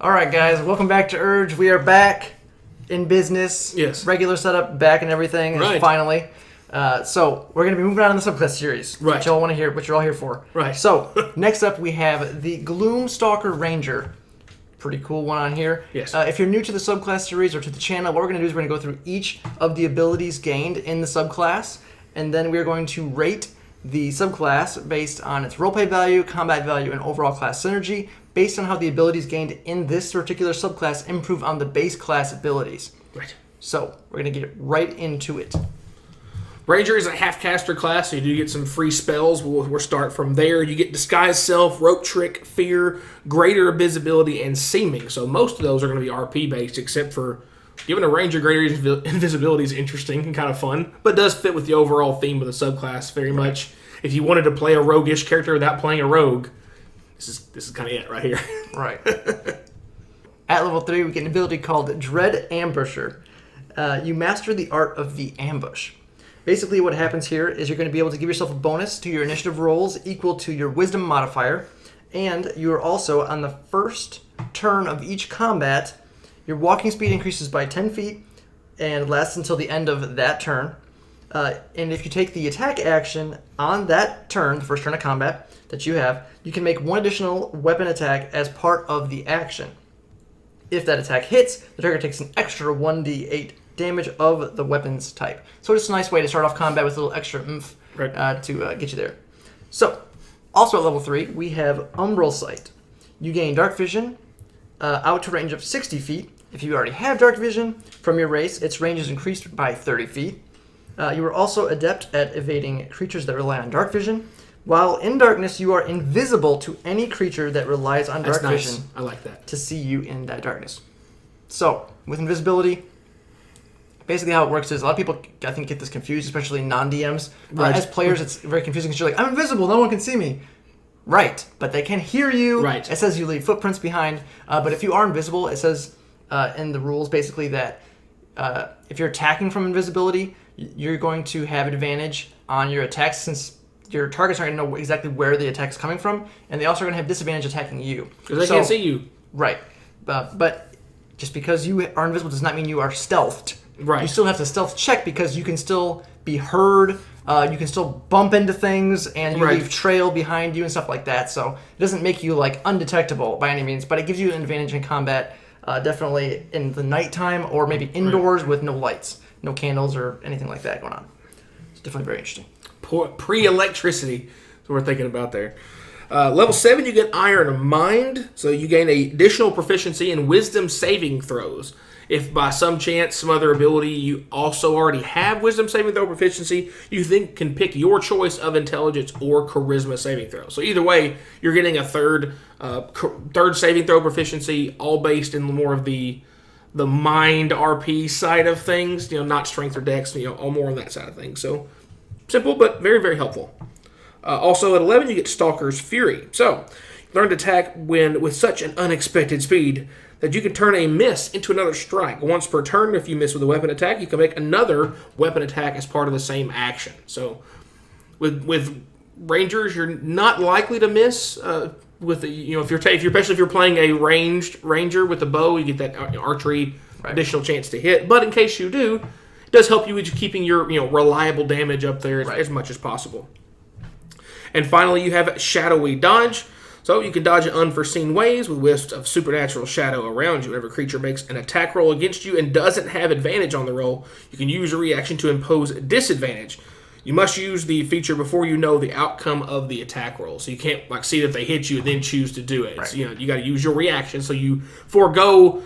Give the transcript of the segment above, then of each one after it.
All right, guys, welcome back to Urge. We are back in business. Yes. Regular setup, back and everything. Right. Finally. So we're going to be moving on in the Subclass series. Right. Which y'all want to hear, which you're all here for. Right. So next up, we have the Gloomstalker Ranger. Pretty cool one on here. Yes. If you're new to the Subclass series or to the channel, what we're going to do is we're going to go through each of the abilities gained in the subclass, and then we're going to rate the subclass based on its roleplay value, combat value, and overall class synergy, based on how the abilities gained in this particular subclass improve on the base class abilities. Right. So we're going to get right into it. Ranger is a half-caster class, so you do get some free spells. We'll start from there. You get Disguise Self, Rope Trick, Fear, Greater Invisibility, and Seeming. So most of those are going to be RP-based, except for giving a Ranger Greater Invisibility is interesting and kind of fun, but does fit with the overall theme of the subclass very much. If you wanted to play a roguish character without playing a rogue, this is kind of it right here. Right. At level 3, we get an ability called Dread Ambusher. You master the art of the ambush. Basically, what happens here is you're going to be able to give yourself a bonus to your initiative rolls equal to your wisdom modifier, and you are also, on the first turn of each combat, your walking speed increases by 10 feet and lasts until the end of that turn. And if you take the attack action on that turn, the first turn of combat that you have, you can make one additional weapon attack as part of the action. If that attack hits, the target takes an extra 1d8 damage of the weapon's type. So it's a nice way to start off combat with a little extra oomph to get you there. So, also at level 3, we have Umbral Sight. You gain Dark Vision out to a range of 60 feet. If you already have Dark Vision from your race, its range is increased by 30 feet. You are also adept at evading creatures that rely on Dark Vision. While in darkness, you are invisible to any creature that relies on Dark Vision. I like that. To see you in that darkness. So, with invisibility, basically how it works is a lot of people, I think, get this confused, especially non-DMs. Right. As players, it's very confusing because you're like, I'm invisible, no one can see me. Right, but they can hear you. Right. It says you leave footprints behind. But if you are invisible, it says in the rules basically that if you're attacking from invisibility, you're going to have advantage on your attacks since your targets aren't going to know exactly where the attack is coming from, and they also are going to have disadvantage attacking you. Because they can't see you. Right. But just because you are invisible does not mean you are stealthed. Right. You still have to stealth check because you can still be heard, you can still bump into things, and you leave trail behind you and stuff like that. So it doesn't make you like undetectable by any means, but it gives you an advantage in combat, definitely in the nighttime or maybe indoors with no lights, no candles or anything like that going on. It's definitely very interesting. Pre-electricity is what we're thinking about there. Level 7, you get Iron Mind, so you gain an additional proficiency in Wisdom saving throws. If by some chance, some other ability, you also already have Wisdom saving throw proficiency, you then can pick your choice of Intelligence or Charisma saving throw. So either way, you're getting a third saving throw proficiency, all based in more of the mind RP side of things, not strength or dex, all more on that side of things. So simple, but very, very helpful. Also at 11, you get Stalker's Fury. So you learn to attack with such an unexpected speed that you can turn a miss into another strike. Once per turn, if you miss with a weapon attack, you can make another weapon attack as part of the same action. So with Rangers, you're not likely to miss with especially if you're playing a ranged Ranger with a bow, you get that archery additional chance to hit. But in case you do, it does help you with keeping your reliable damage up there as much as possible. And finally, you have Shadowy Dodge. So you can dodge in unforeseen ways with wisps of supernatural shadow around you. Whenever a creature makes an attack roll against you and doesn't have advantage on the roll, you can use a reaction to impose disadvantage. You must use the feature before you know the outcome of the attack roll. So you can't see that they hit you and then choose to do it. Right. So, you got to use your reaction. So you forego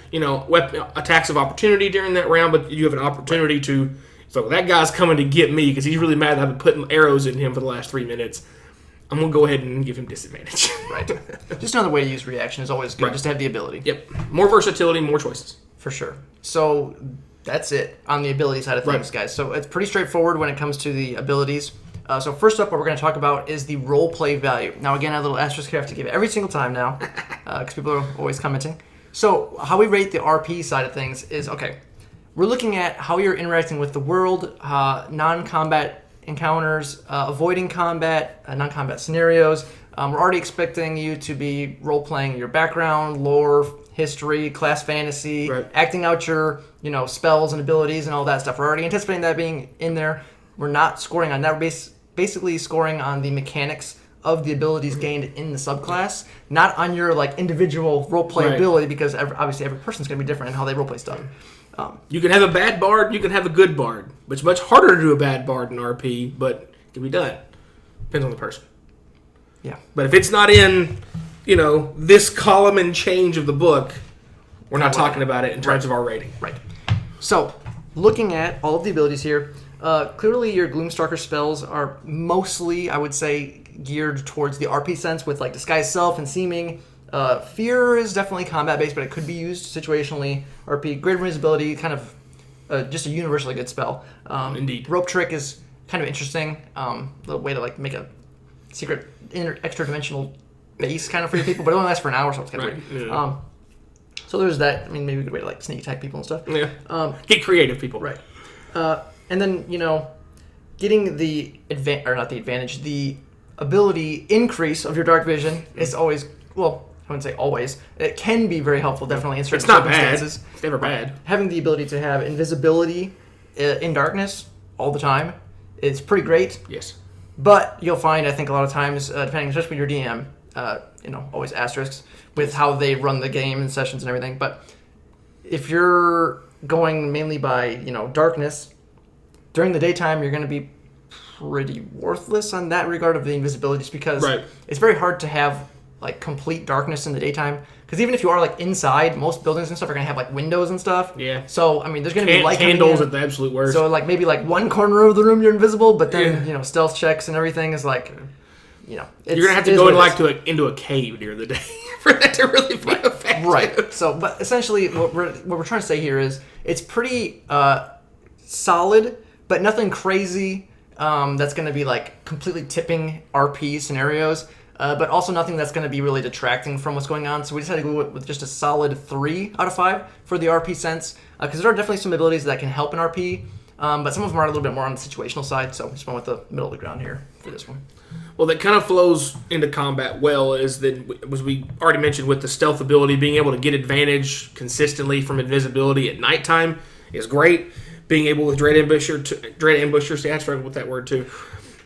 weapon attacks of opportunity during that round, but you have an opportunity to. So that guy's coming to get me because he's really mad that I've been putting arrows in him for the last 3 minutes. I'm going to go ahead and give him disadvantage. Right. Just another way to use reaction is always good, just to have the ability. Yep. More versatility, more choices. For sure. So that's it on the ability side of things, guys. So it's pretty straightforward when it comes to the abilities. So first up, what we're going to talk about is the roleplay value. Now, again, a little asterisk here I have to give it every single time now because people are always commenting. So how we rate the RP side of things is, okay, we're looking at how you're interacting with the world, non-combat encounters, avoiding combat, non-combat scenarios, We're already expecting you to be role-playing your background, lore, history, class fantasy, acting out your spells and abilities and all that stuff. We're already anticipating that being in there. We're not scoring on that. We're basically scoring on the mechanics of the abilities gained in the subclass, not on your individual roleplay ability, because obviously every person's going to be different in how they roleplay stuff. You can have a bad bard, you can have a good bard. It's much harder to do a bad bard in RP, but it can be done. Depends on the person. Yeah. But if it's not in, this column and change of the book, we're not talking about it in terms of our rating. Right. So, looking at all of the abilities here, clearly your Gloomstalker spells are mostly, I would say, geared towards the RP sense with Disguise Self and Seeming. Fear is definitely combat-based, but it could be used situationally. RP, Greater Invisibility, kind of just a universally good spell. Indeed. Rope Trick is kind of interesting. The way to make a secret extra-dimensional base kind of for your people, but it only lasts for an hour, so it's kind of weird. Yeah. So there's that. I mean, maybe a good way to sneak attack people and stuff. Yeah. Get creative, people. Right. And then, getting the the ability increase of your dark vision is always, well, I wouldn't say always. It can be very helpful, definitely, in certain circumstances. Bad. It's never bad. Having the ability to have invisibility in darkness all the time is pretty great. Yes. But you'll find, I think, a lot of times, depending, especially with your DM, always asterisks with how they run the game and sessions and everything. But if you're going mainly by, darkness, during the daytime, you're going to be pretty worthless on that regard of the invisibility, just because it's very hard to have complete darkness in the daytime. Because even if you are inside, most buildings and stuff are going to have windows and stuff. Yeah. So I mean, there's going to be light candles at the absolute worst. So maybe one corner of the room you're invisible, but then stealth checks and everything is you're going to have to go into a cave during the day for that to really be effective. Right. So, but essentially, what we're trying to say here is it's pretty solid, but nothing crazy. That's going to be completely tipping RP scenarios, but also nothing that's going to be really detracting from what's going on. So we decided to go with just a solid 3 out of 5 for the RP sense, because there are definitely some abilities that can help in RP, but some of them are a little bit more on the situational side. So we just went with the middle of the ground here for this one. Well, that kind of flows into combat well, as we already mentioned with the stealth ability, being able to get advantage consistently from invisibility at nighttime is great. Being able with Dread Ambusher, see, I struggle with that word too,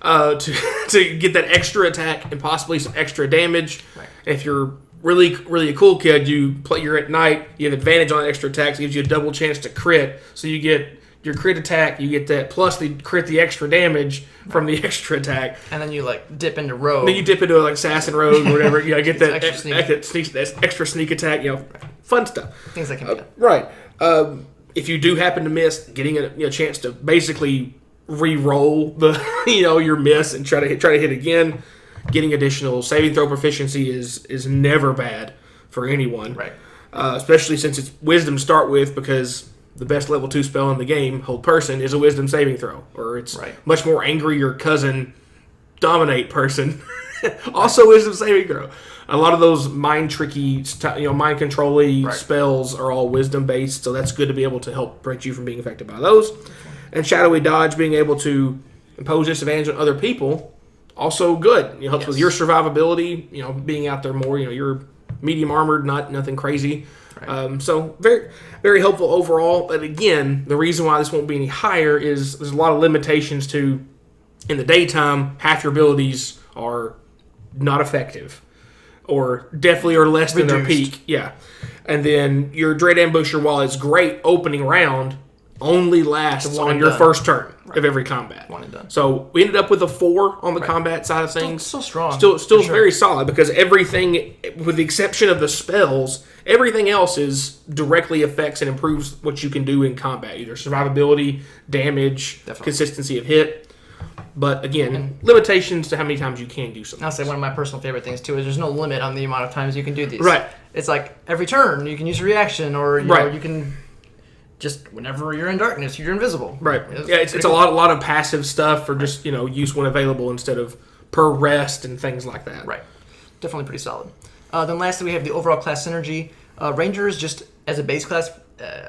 to get that extra attack and possibly some extra damage. Right. If you're really, really a cool kid, you're at night, you have advantage on that extra attack, so it gives you a double chance to crit. So you get your crit attack, you get that, plus the extra damage from the extra attack. And then you dip into rogue. Then you dip into assassin rogue or whatever. Get that extra sneak attack. Fun stuff. Things that can be done. Right. If you do happen to miss, getting a chance to basically re-roll your miss and try to hit again, getting additional saving throw proficiency is never bad for anyone. Right. Especially since it's wisdom to start with, because the best level 2 spell in the game, Hold Person, is a wisdom saving throw, or it's much more angry your cousin dominate person. Also wisdom saving throw. A lot of those mind tricky, mind controlling spells are all wisdom based, so that's good to be able to help prevent you from being affected by those. And Shadowy Dodge, being able to impose disadvantage on other people, also good. It helps with your survivability. Being out there more. You're medium armored, nothing crazy. Right. So very, very helpful overall. But again, the reason why this won't be any higher is there's a lot of limitations to. In the daytime, half your abilities are not effective, or definitely are less than their peak. Yeah. And then your Dread Ambusher, while it's great opening round, only lasts on your first turn of every combat. One and done. So we ended up with a 4 on the combat side of things. Still strong. Still very solid, because everything, with the exception of the spells, everything else is directly affects and improves what you can do in combat. Either survivability, damage, consistency of hit. But again, limitations to how many times you can do something. I'll say one of my personal favorite things too is there's no limit on the amount of times you can do these. Right. It's every turn you can use a reaction, or you know, you can just whenever you're in darkness you're invisible. Right. It's a lot of passive stuff, or just use when available instead of per rest and things like that. Right. Definitely pretty solid. Then lastly, we have the overall class synergy. Rangers, just as a base class,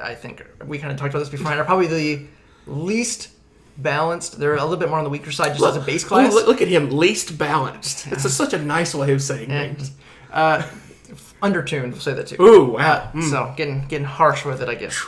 I think we kind of talked about this beforehand, are probably the least balanced. They're a little bit more on the weaker side just as a base class. Look at him, least balanced. It's such a nice way of saying things. Undertuned, we'll say that too. Ooh, wow. So getting harsh with it, I guess.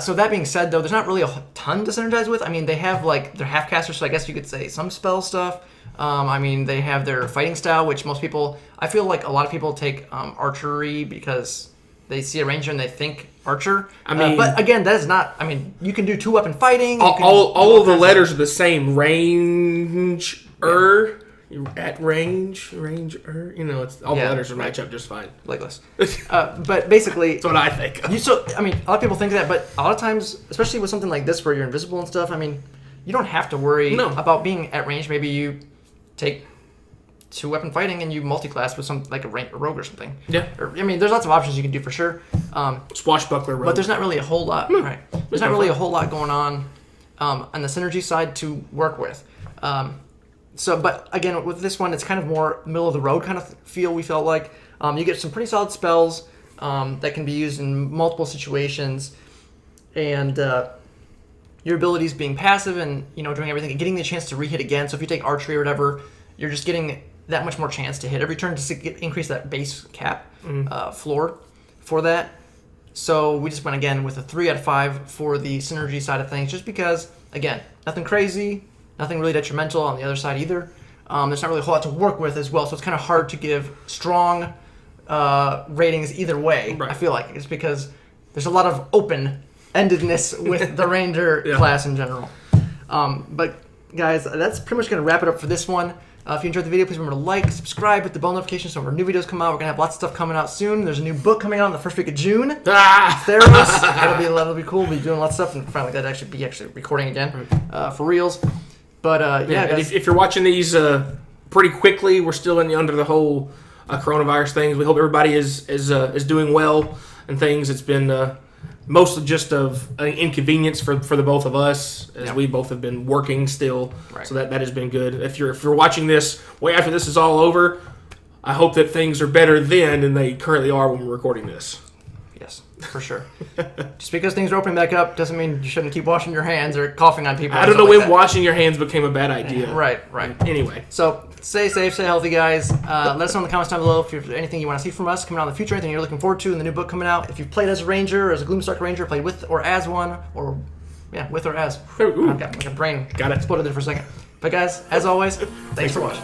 So that being said, though, there's not really a ton to synergize with. I mean, they have like their half casters, so I guess you could say some spell stuff. I mean, they have their fighting style, which most people, I feel like a lot of people take archery because they see a ranger and they think archer. I mean, but again, that is not. I mean, you can do 2-weapon fighting. All of the letters are the same. Ranger. At range, you know, it's all the letters will match up just fine. Legless. But basically, that's what I think. I mean, a lot of people think that, but a lot of times, especially with something like this where you're invisible and stuff, I mean, you don't have to worry about being at range. Maybe you take 2-weapon fighting and you multi-class with some like a rogue or something. Yeah. I mean, there's lots of options you can do for sure. Swashbuckler rogue. But there's not really a whole lot. Right. There's not really a whole lot going on the synergy side to work with. But again, with this one, it's kind of more middle of the road kind of feel. We felt like you get some pretty solid spells that can be used in multiple situations, and your abilities being passive and doing everything and getting the chance to re-hit again. So if you take archery or whatever, you're just getting that much more chance to hit every turn just to increase that base cap floor for that. So we just went again with a 3 out of 5 for the synergy side of things, just because again, nothing crazy. Nothing really detrimental on the other side either. There's not really a whole lot to work with as well, so it's kind of hard to give strong ratings either way. Right. I feel like it's because there's a lot of open-endedness with the Ranger class in general. But guys, that's pretty much going to wrap it up for this one. If you enjoyed the video, please remember to like, subscribe, hit the bell notification so when our new videos come out. We're going to have lots of stuff coming out soon. There's a new book coming out in the first week of June. Theros. That'll be cool. We'll be doing lots of stuff and finally that actually be recording again for reals. But guys. If you're watching these pretty quickly, we're still under the whole coronavirus things. We hope everybody is doing well and things. It's been mostly just of an inconvenience for the both of us, as we both have been working still. Right. So that has been good. If you're watching this way after this is all over, I hope that things are better then than they currently are when we're recording this. Yes, for sure. Just because things are opening back up doesn't mean you shouldn't keep washing your hands or coughing on people. I don't know when washing your hands became a bad idea. Right. Anyway. So stay safe, stay healthy, guys. Let us know in the comments down below if there's anything you want to see from us coming out in the future, anything you're looking forward to in the new book coming out. If you've played as a Ranger or as a Gloomstalker Ranger, played with or as one, or with or as. I've got my brain exploded there for a second. But guys, as always, thanks for watching.